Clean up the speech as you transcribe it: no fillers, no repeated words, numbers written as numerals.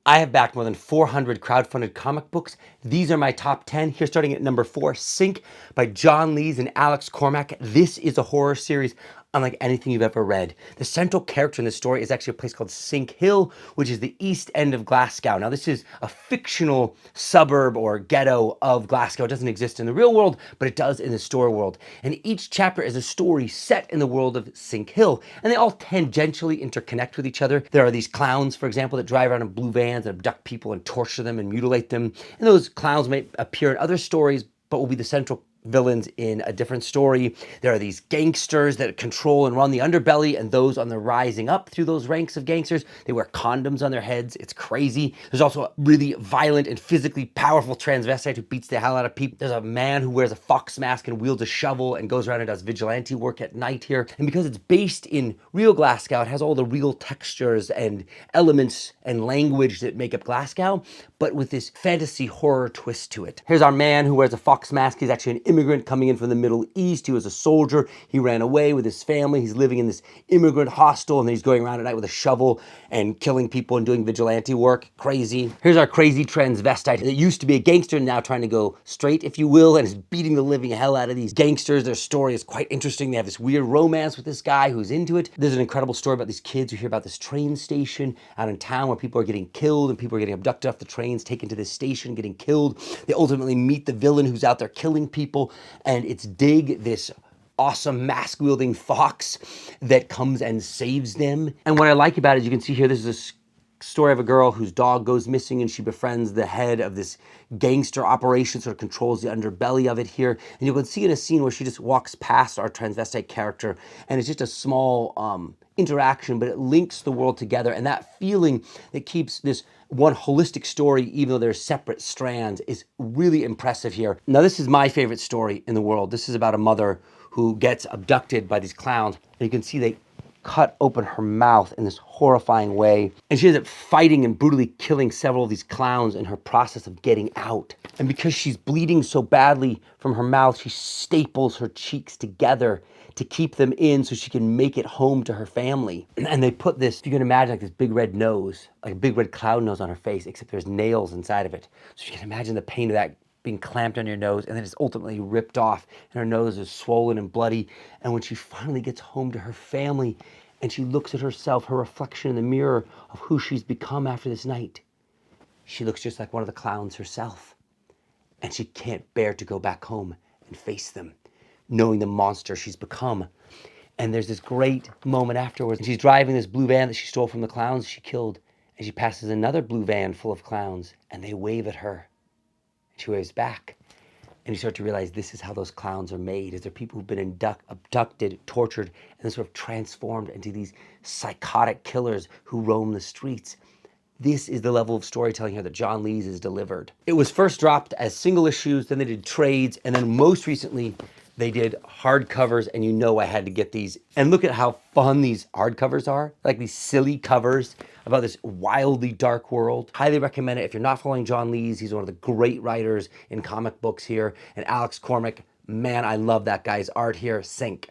I have backed more than 400 crowdfunded comic books. These are my top 10. Here, starting at number 4, Sink by John Lees and Alex Cormack. This is a horror series unlike anything you've ever read. The central character in this story is actually a place called Sink Hill, which is the east end of Glasgow. Now, this is a fictional suburb or ghetto of Glasgow. It doesn't exist in the real world, but it does in the story world. And each chapter is a story set in the world of Sink Hill, and they all tangentially interconnect with each other. There are these clowns, for example, that drive around in blue vans and abduct people and torture them and mutilate them. And those clowns may appear in other stories, but will be the central villains in a different story. There are these gangsters that control and run the underbelly, and those on the rising up through those ranks of gangsters. They wear condoms on their heads. It's crazy. There's also a really violent and physically powerful transvestite who beats the hell out of people. There's a man who wears a fox mask and wields a shovel and goes around and does vigilante work at night here. And because it's based in real Glasgow, it has all the real textures and elements and language that make up Glasgow, but with this fantasy horror twist to it. Here's our man who wears a fox mask. He's actually an immigrant coming in from the Middle East. He was a soldier. He ran away with his family. He's living in this immigrant hostel, and then he's going around at night with a shovel and killing people and doing vigilante work. Crazy. Here's our crazy transvestite that used to be a gangster, now trying to go straight, if you will, and is beating the living hell out of these gangsters. Their story is quite interesting. They have this weird romance with this guy who's into it. There's an incredible story about these kids who hear about this train station out in town where people are getting killed and people are getting abducted off the trains, taken to this station, getting killed. They ultimately meet the villain who's out there killing people, and it's Dig, this awesome mask-wielding fox that comes and saves them. And what I like about it, you can see here, this is a story of a girl whose dog goes missing, and she befriends the head of this gangster operation, sort of controls the underbelly of it here. And you can see in a scene where she just walks past our transvestite character, and it's just a small interaction, but it links the world together. And that feeling that keeps this one holistic story, even though they're separate strands, is really impressive here. Now, this is my favorite story in the world. This is about a mother who gets abducted by these clowns, and you can see they cut open her mouth in this horrifying way. And she ends up fighting and brutally killing several of these clowns in her process of getting out. And because she's bleeding so badly from her mouth, she staples her cheeks together to keep them in so she can make it home to her family. And they put this, if you can imagine, like this big red nose, like a big red clown nose on her face, except there's nails inside of it. So you can imagine the pain of that being clamped on your nose, and then it's ultimately ripped off, and her nose is swollen and bloody. And when she finally gets home to her family and she looks at herself, her reflection in the mirror of who she's become after this night, she looks just like one of the clowns herself. And she can't bear to go back home and face them, knowing the monster she's become. And there's this great moment afterwards. And she's driving this blue van that she stole from the clowns she killed, and she passes another blue van full of clowns, and they wave at her. She waves back, and you start to realize this is how those clowns are made. Is they're people who've been abducted, tortured, and then sort of transformed into these psychotic killers who roam the streets. This is the level of storytelling here that John Lees has delivered. It was first dropped as single issues, then they did trades, and then most recently they did hardcovers, and you know I had to get these. And look at how fun these hardcovers are, like these silly covers about this wildly dark world. Highly recommend it. If you're not following John Lees, he's one of the great writers in comic books here. And Alex Cormack, man, I love that guy's art here. Sink.